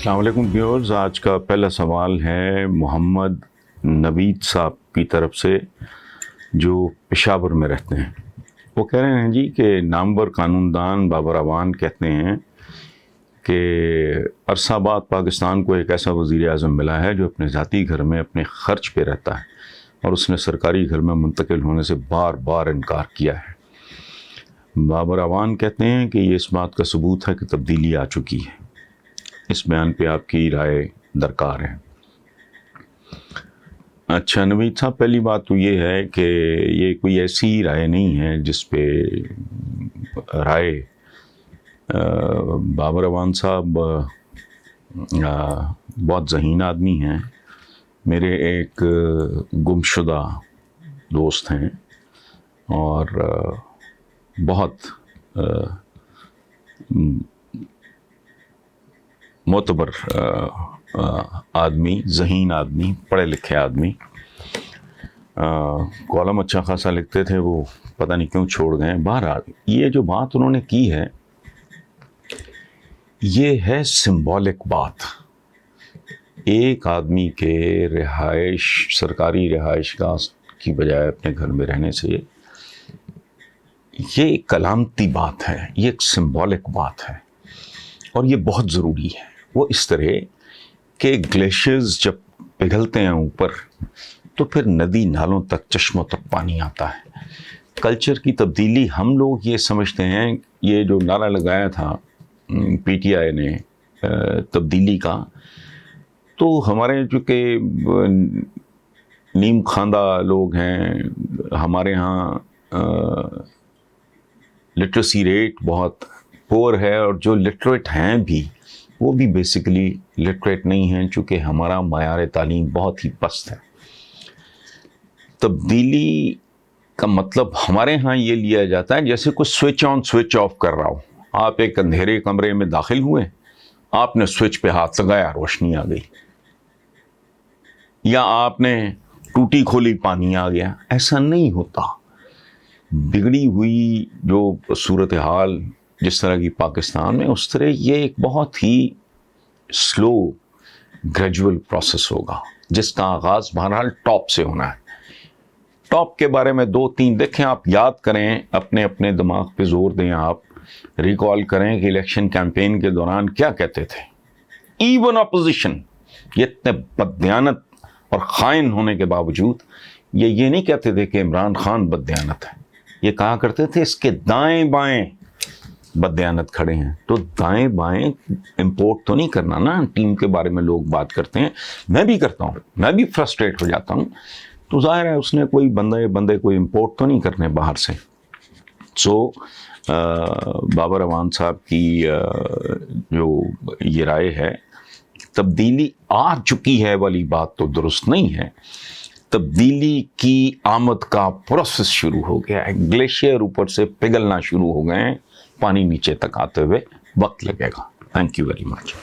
السلام علیکم ویورز، آج کا پہلا سوال ہے محمد نوید صاحب کی طرف سے جو پشاور میں رہتے ہیں۔ وہ کہہ رہے ہیں جی کہ نامور قانون دان بابر اعوان کہتے ہیں کہ عرصہ بعد پاکستان کو ایک ایسا وزیر اعظم ملا ہے جو اپنے ذاتی گھر میں اپنے خرچ پہ رہتا ہے اور اس نے سرکاری گھر میں منتقل ہونے سے بار بار انکار کیا ہے۔ بابر اعوان کہتے ہیں کہ یہ اس بات کا ثبوت ہے کہ تبدیلی آ چکی ہے۔ اس بیان پہ آپ کی رائے درکار ہے۔ اچھا نوید صاحب، پہلی بات تو یہ ہے کہ یہ کوئی ایسی رائے نہیں ہے جس پہ رائے بابر اعوان صاحب بہت ذہین آدمی ہیں۔ میرے ایک گمشدہ دوست ہیں اور بہت معتبر آدمی، ذہین آدمی، پڑھے لکھے آدمی، کالم اچھا خاصا لکھتے تھے، وہ پتہ نہیں کیوں چھوڑ گئے۔ بہرحال یہ جو بات انہوں نے کی ہے یہ ہے سمبولک بات۔ ایک آدمی کے رہائش، سرکاری رہائش گاہ کی بجائے اپنے گھر میں رہنے سے یہ ایک علامتی بات ہے، یہ ایک سمبولک بات ہے اور یہ بہت ضروری ہے۔ وہ اس طرح کہ گلیشیئرز جب پگھلتے ہیں اوپر تو پھر ندی نالوں تک، چشموں تک پانی آتا ہے۔ کلچر کی تبدیلی، ہم لوگ یہ سمجھتے ہیں، یہ جو نعرہ لگایا تھا پی ٹی آئی نے تبدیلی کا، تو ہمارے چونکہ نیم خواندہ لوگ ہیں، ہمارے ہاں لٹریسی ریٹ بہت پور ہے، اور جو لٹریٹ ہیں بھی وہ بھی بیسیکلی لٹریٹ نہیں ہیں، چونکہ ہمارا معیار تعلیم بہت ہی پست ہے۔ تبدیلی کا مطلب ہمارے ہاں یہ لیا جاتا ہے جیسے کوئی سوئچ آن سوئچ آف کر رہا ہو۔ آپ ایک اندھیرے کمرے میں داخل ہوئے، آپ نے سوئچ پہ ہاتھ لگایا، روشنی آ گئی، یا آپ نے ٹوٹی کھولی، پانی آ گیا۔ ایسا نہیں ہوتا۔ بگڑی ہوئی جو صورتحال جس طرح کی پاکستان میں، اس طرح یہ ایک بہت ہی سلو گریجول پروسیس ہوگا جس کا آغاز بہرحال ٹاپ سے ہونا ہے۔ ٹاپ کے بارے میں 2-3 دیکھیں، آپ یاد کریں، اپنے اپنے دماغ پہ زور دیں، آپ ریکال کریں کہ الیکشن کیمپین کے دوران کیا کہتے تھے۔ ایون اپوزیشن، یہ اتنے بددیانت اور خائن ہونے کے باوجود یہ نہیں کہتے تھے کہ عمران خان بددیانت ہے، یہ کہا کرتے تھے اس کے دائیں بائیں بددیانت کھڑے ہیں۔ تو دائیں بائیں امپورٹ تو نہیں کرنا نا، ٹیم کے بارے میں لوگ بات کرتے ہیں، میں بھی کرتا ہوں، میں بھی فرسٹریٹ ہو جاتا ہوں، تو ظاہر ہے اس نے کوئی بندے کوئی امپورٹ تو نہیں کرنے باہر سے۔ سو بابر اعوان صاحب کی جو یہ رائے ہے، تبدیلی آ چکی ہے والی بات تو درست نہیں ہے۔ تبدیلی کی آمد کا پروسیس شروع ہو گیا ہے، گلیشیئر اوپر سے پگھلنا شروع ہو گئے ہیں، پانی نیچے تک آتے ہوئے وقت لگے گا۔ Thank you very much.